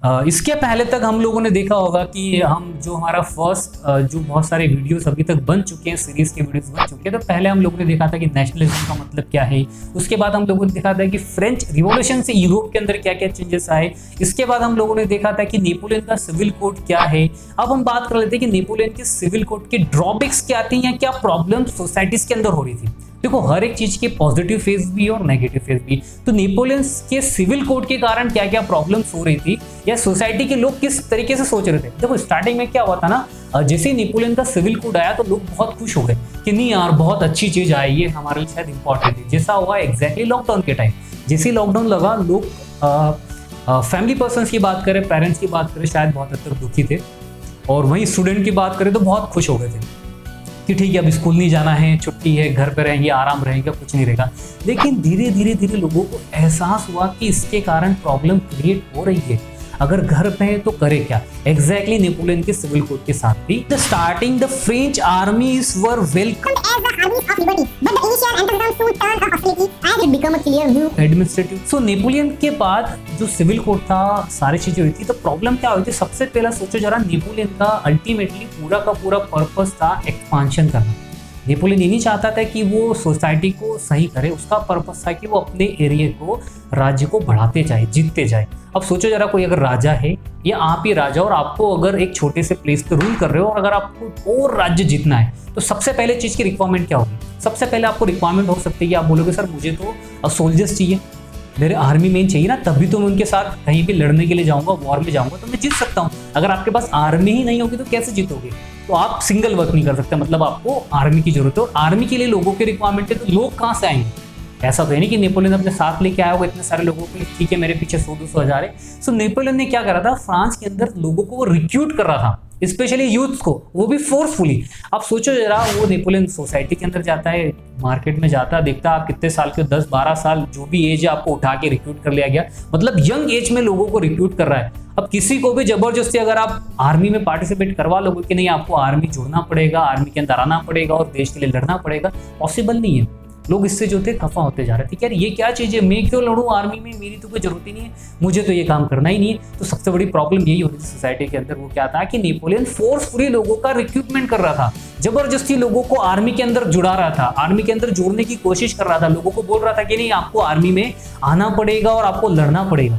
इसके पहले तक हम लोगों ने देखा होगा कि हम जो हमारा फर्स्ट जो बहुत सारे वीडियोस अभी तक बन चुके हैं, सीरीज के वीडियोस बन चुके हैं, तो पहले हम लोगों ने देखा था कि नेशनलिज्म का मतलब क्या है। उसके बाद हम लोगों ने देखा था कि फ्रेंच रिवॉल्यूशन से यूरोप के अंदर क्या क्या चेंजेस आए। इसके बाद हम लोगों ने देखा था कि नेपोलियन का सिविल कोड क्या है। अब हम बात कर लेते हैं कि नेपोलियन के सिविल कोड के ड्रॉबैक्स क्या थी या क्या प्रॉब्लम सोसाइटीज के अंदर हो रही थी। देखो, हर एक चीज के पॉजिटिव फेज भी और नेगेटिव फेज भी। तो नेपोलियन के सिविल कोड के कारण क्या क्या प्रॉब्लम्स हो रही थी या सोसाइटी के लोग किस तरीके से सोच रहे थे। देखो, स्टार्टिंग में क्या हुआ था ना, जैसे ही नेपोलियन का सिविल कोड आया तो लोग बहुत खुश हो गए कि नहीं यार, बहुत अच्छी चीज आई, ये हमारे लिए शायद इंपॉर्टेंट है। जैसा हुआ एग्जैक्टली लॉकडाउन के टाइम, जैसे ही लॉकडाउन लगा, लोग फैमिली पर्सन्स की बात करें, पेरेंट्स की बात करें, शायद बहुत हद तक दुखी थे। और वहीं स्टूडेंट की बात करें तो बहुत खुश हो गए थे कि ठीक है, अब स्कूल नहीं जाना है, छुट्टी है, घर पे रहेंगे, आराम रहेगा, कुछ नहीं रहेगा। लेकिन धीरे धीरे धीरे लोगों को एहसास हुआ कि इसके कारण प्रॉब्लम क्रिएट हो रही है। अगर घर पे है तो करे क्या। एग्जैक्टली नेपोलियन के सिविल कोड के साथ भी the starting the French armies were welcome as the armies of liberty, but the initial entrepreneurs to turn a hostility as it become a clear new administrative. So Napoleon के बाद जो civil code था, सारी चीजें हुई थी, तो problem क्या हुई थी। सबसे पहला सोचो जरा, नेपोलियन का अल्टीमेटली पूरा का पूरा पर्पस था एक्सपांशन करना। नेपोलियन ये नहीं चाहता था कि वो सोसाइटी को सही करे, उसका पर्पस था कि वो अपने एरिया को, राज्य को बढ़ाते जाए, जीतते जाए। अब सोचो जरा, कोई अगर राजा है या आप ही राजा और आपको अगर एक छोटे से प्लेस पे रूल कर रहे हो और अगर आपको और राज्य जीतना है, तो सबसे पहले चीज की रिक्वायरमेंट क्या होगी। सबसे पहले आपको रिक्वायरमेंट हो सकती है कि आप बोलोगे सर मुझे तो सोल्जर्स चाहिए, मेरे आर्मी मैन चाहिए ना, तभी तो मैं उनके साथ कहीं भी लड़ने के लिए जाऊंगा, वॉर में जाऊंगा तो मैं जीत सकता हूँ। अगर आपके पास आर्मी ही नहीं होगी तो कैसे जीतोगे। तो आप सिंगल वर्क नहीं कर सकते, मतलब आपको आर्मी की जरूरत है। और आर्मी के लिए लोगों की रिक्वायरमेंट है, तो लोग कहाँ से आएंगे। ऐसा तो है नहीं कि नेपोलियन अपने साथ लेके आया होगा इतने सारे लोगों को, ठीक है मेरे पीछे 100-200 हजार है। सो नेपोलियन ने क्या करा था, फ्रांस के अंदर लोगों को रिक्रूट कर रहा था, स्पेशली यूथ को, वो भी फोर्सफुली। आप सोचो जरा, वो नेपोलियन सोसाइटी के अंदर जाता है, मार्केट में जाता है, देखता है आप कितने साल के, 10-12 साल जो भी एज है, आपको उठा के रिक्रूट कर लिया गया। मतलब यंग एज में लोगों को रिक्रूट कर रहा है। अब किसी को भी जबरदस्ती अगर आप आर्मी में पार्टिसिपेट करवा लोगे कि नहीं आपको आर्मी जुड़ना पड़ेगा, आर्मी के अंदर आना पड़ेगा और देश के लिए लड़ना पड़ेगा, पॉसिबल नहीं है। लोग इससे जो थे खफा होते जा रहे थे कि यार ये क्या चीज़ है, मैं क्यों लड़ूं आर्मी में, मेरी तो कोई जरूरत ही नहीं है, मुझे तो ये काम करना ही नहीं है। तो सबसे बड़ी प्रॉब्लम यही होती थी सोसाइटी के अंदर। वो क्या था कि नेपोलियन फोर्सफुली लोगों का रिक्रूटमेंट कर रहा था, जबरदस्ती लोगों को आर्मी के अंदर जुड़ा रहा था, आर्मी के अंदर जोड़ने की कोशिश कर रहा था, लोगों को बोल रहा था कि नहीं आपको आर्मी में आना पड़ेगा और आपको लड़ना पड़ेगा।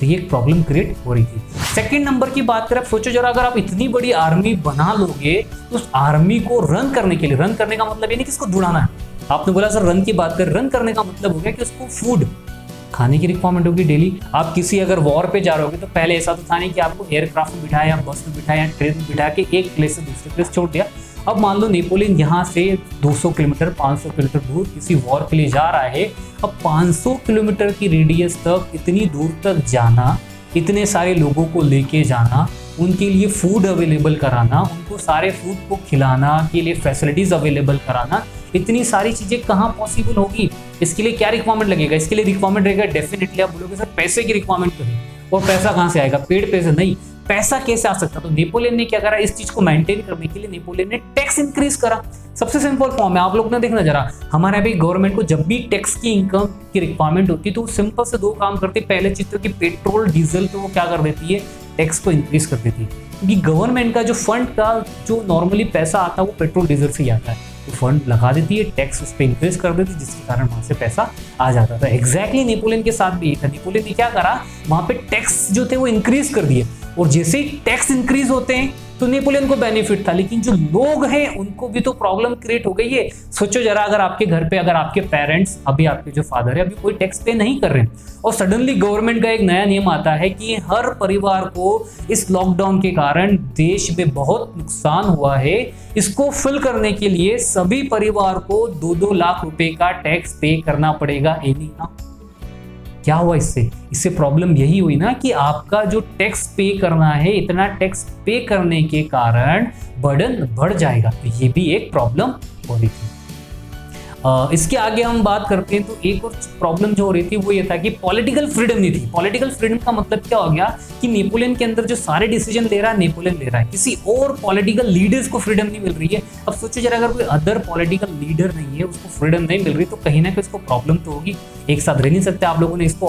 तो ये एक प्रॉब्लम क्रिएट हो रही थी। सेकंड नंबर की बात करें, सोचो जरा, अगर आप इतनी बड़ी आर्मी बना लोगे तो उस आर्मी को रन करने के लिए, रन करने का मतलब ये नहीं कि इसको दुड़ाना है। आपने बोला सर रन की बात कर, रन करने का मतलब हो गया कि उसको फूड खाने की रिक्वायरमेंट होगी डेली। आप किसी अगर वॉर पे जा रहे होगे तो पहले ऐसा तो था नहीं कि आपको एयरक्राफ्ट में बिठाया, बस में बिठाया, ट्रेन में बिठा के एक प्लेस से दूसरे प्लेस छोड़ दिया। अब मान लो नेपोलियन यहाँ से 200 किलोमीटर 500 किलोमीटर दूर किसी वॉर के लिए जा रहा है। अब 500 किलोमीटर की रेडियस तक इतनी दूर तक जाना, इतने सारे लोगों को लेके जाना, उनके लिए फूड अवेलेबल कराना, उनको सारे फूड को खिलाना के लिए फैसिलिटीज अवेलेबल कराना, इतनी सारी चीजें कहाँ पॉसिबल होगी। इसके लिए क्या रिक्वायरमेंट लगेगा, इसके लिए रिक्वायरमेंट रहेगा डेफिनेटली। आप बोलोगे सर पैसे की रिक्वायरमेंट तो है, और पैसा कहाँ से आएगा, पेड़ पैसे नहीं, पैसा कैसे आ सकता। तो नेपोलियन ने क्या करा, इस चीज को मेंटेन करने के लिए नेपोलियन ने टैक्स इंक्रीज करा। सबसे सिंपल फॉर्म है, आप लोग ने देखना जरा, हमारे अभी गवर्नमेंट को जब भी टैक्स की इनकम की रिक्वायरमेंट होती है तो सिंपल से दो काम करती है। पहले चीज तो कि पेट्रोल डीजल पे वो क्या कर देती है, टैक्स को इंक्रीज कर देती है, क्योंकि गवर्नमेंट का जो फंड का जो नॉर्मली पैसा आता है वो पेट्रोल डीजल से ही आता है। तो फंड लगा देती है, टैक्स उस पर इंक्रीज कर देती है, जिसके कारण वहां से पैसा आ जाता था। एग्जैक्टली नेपोलियन के साथ भी था। नेपोलियन ने क्या करा, वहां पे टैक्स जो थे वो इंक्रीज कर दिए, और जैसे ही टैक्स इंक्रीज होते हैं तो नेपोलियन को बेनिफिट था, लेकिन जो लोग हैं उनको भी तो प्रॉब्लम क्रिएट हो गई है। सोचो जरा, अगर आपके घर पे अगर आपके पेरेंट्स, अभी आपके जो फादर है, अभी कोई टैक्स पे नहीं कर रहे हैं और सडनली गवर्नमेंट का एक नया नियम आता है कि हर परिवार को इस लॉकडाउन के कारण देश में बहुत नुकसान हुआ है, इसको फिल करने के लिए सभी परिवार को 2-2 लाख रुपए का टैक्स पे करना पड़ेगा। एनी हाउ क्या हुआ इससे प्रॉब्लम यही हुई ना कि आपका जो टैक्स पे करना है, इतना टैक्स पे करने के कारण बर्डन बढ़ जाएगा। तो ये भी एक प्रॉब्लम हो रही थी। इसके आगे हम बात करते हैं तो एक और प्रॉब्लम जो हो रही थी वो ये था कि पॉलिटिकल फ्रीडम नहीं थी। पॉलिटिकल फ्रीडम का मतलब क्या हो गया कि नेपोलियन के अंदर जो सारे डिसीजन ले रहा है नेपोलियन ले रहा है, किसी और पॉलिटिकल लीडर्स को फ्रीडम नहीं मिल रही है। अब सोचो जरा, अगर कोई अदर पॉलिटिकल लीडर नहीं है, उसको फ्रीडम नहीं मिल रही, तो कहीं ना कहीं उसको प्रॉब्लम तो होगी। एक साथ रह नहीं सकते। आप लोगों ने इसको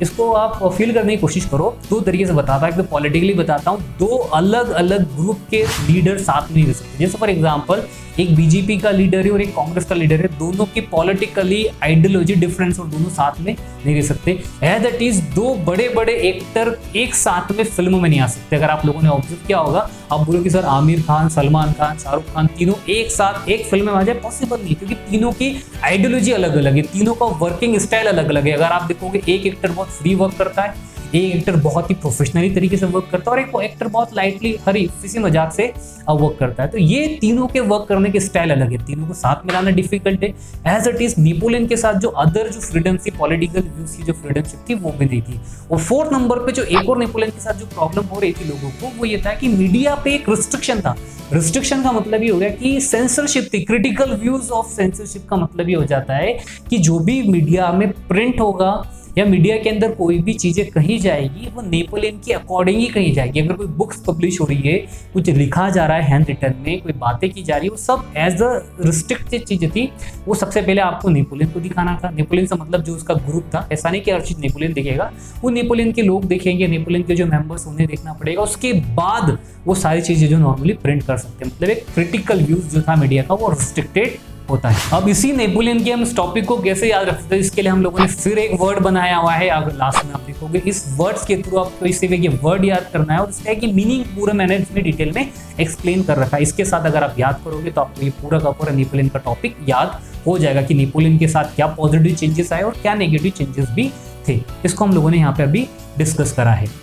इसको आप फील करने की कोशिश करो। दो तरीके से बताता हूँ, एक तो पॉलिटिकली बताता हूँ, दो अलग अलग ग्रुप के लीडर साथ में नहीं रह सकते। जैसे फॉर एग्जाम्पल एक बीजेपी का लीडर है और एक कांग्रेस का लीडर है, दोनों की पॉलिटिकली आइडियोलॉजी डिफरेंस और दोनों साथ में नहीं रह सकते। एज इट इज दो बड़े बड़े एक्टर एक साथ में फिल्मों में नहीं आ सकते। अगर आप लोगों ने ऑब्जर्व किया होगा, आप बोलो कि सर आमिर खान, सलमान खान, शाहरुख खान तीनों एक साथ एक फिल्म में आ जाए, पॉसिबल नहीं, क्योंकि तीनों की आइडियोलॉजी अलग अलग है, तीनों का वर्किंग स्टाइल अलग अलग है। अगर आप देखोगे एक एक्टर बहुत फ्री वर्क करता है, एक एक्टर बहुत ही प्रोफेशनली तरीके से वर्क करता है और एक एक्टर बहुत लाइटली हरी किसी मजाक से वर्क करता है। तो ये तीनों के वर्क करने के स्टाइल अलग है, तीनों को साथ मिलाना डिफिकल्ट है। एज इट इज नेपोलियन के साथ जो अदर जो फ्रीडम थी, पॉलिटिकल व्यूज की जो फ्रीडमशिप थी, वो भी नहीं थी। और फोर्थ नंबर पे जो एक और नेपोलियन के साथ जो प्रॉब्लम हो रही थी लोगों को, वो ये था कि मीडिया पे एक रिस्ट्रिक्शन था। रिस्ट्रिक्शन का मतलब ये हो गया कि सेंसरशिप थी, क्रिटिकल व्यूज ऑफ सेंसरशिप का मतलब ये हो जाता है कि जो भी मीडिया में प्रिंट होगा या मीडिया के अंदर कोई भी चीजें कही जाएगी, वो नेपोलियन की अकॉर्डिंग ही कही जाएगी। अगर कोई बुक्स पब्लिश हो रही है, कुछ लिखा जा रहा है हैंड रिटन में, कोई बातें की जा रही है, वो सब एज अ रिस्ट्रिक्टेड चीजें थी। वो सबसे पहले आपको नेपोलियन को दिखाना था। नेपोलियन से मतलब जो उसका ग्रुप था, ऐसा नहीं कि हर चीज नेपोलियन देखेगा, वो नेपोलियन के लोग देखेंगे, नेपोलियन के जो मेंबर्स उन्हें देखना पड़ेगा। उसके बाद वो सारी चीजें जो नॉर्मली प्रिंट कर सकते हैं। मतलब एक क्रिटिकल व्यूज जो था मीडिया का, वो रिस्ट्रिक्टेड होता है। अब इसी नेपोलियन के हम इस टॉपिक को कैसे याद रखते हैं, इसके लिए हम लोगों ने फिर एक वर्ड बनाया हुआ है। अगर लास्ट में आप देखोगे, इस वर्ड्स के थ्रू आपको इसी वे ये वर्ड याद करना है और इसका की मीनिंग पूरा मैंने इसमें डिटेल में एक्सप्लेन कर रखा है। इसके साथ अगर आप याद करोगे तो आपको ये पूरा का पूरा नेपोलियन का टॉपिक याद हो जाएगा कि नेपोलियन के साथ क्या पॉजिटिव चेंजेस आए और क्या नेगेटिव चेंजेस भी थे। इसको हम लोगों ने यहाँ पे अभी डिस्कस करा है।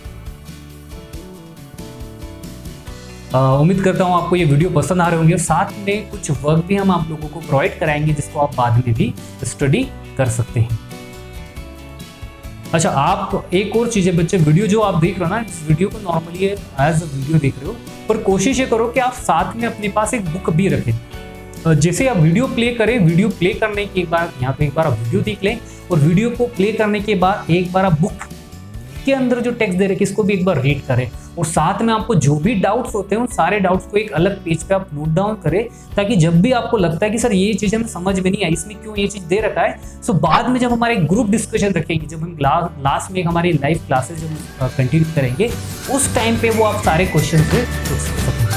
उम्मीद करता हूँ आपको ये वीडियो पसंद आ रहे होंगे। साथ में कुछ वर्क भी हम आप लोगों को प्रोवाइड कराएंगे, जिसको आप बाद में भी स्टडी कर सकते हैं। अच्छा, आप एक और चीज़ है बच्चे, वीडियो जो आप देख रहे हो ना, इस वीडियो को नॉर्मली एज अ वीडियो देख रहे हो, पर कोशिश ये करो कि आप साथ में अपने पास एक बुक भी रखें। जैसे आप वीडियो प्ले करें, वीडियो प्ले करने के बाद यहाँ पे एक बार आप वीडियो देख लें और वीडियो को प्ले करने के बाद एक बार आप बुक के अंदर जो टेक्स्ट दे रखे इसको भी एक बार रीड करें। और साथ में आपको जो भी डाउट्स होते हैं उन सारे डाउट्स को एक अलग पेज पे आप नोट डाउन करें, ताकि जब भी आपको लगता है कि सर ये चीज़ हमें समझ में नहीं आई, इसमें क्यों ये चीज़ दे रखा है, सो बाद में जब हमारे ग्रुप डिस्कशन रखेंगे, जब हम लास्ट में हमारी लाइव क्लासेस जब कंटिन्यू करेंगे, उस टाइम पे वो आप सारे क्वेश्चन से पूछ सकते हैं।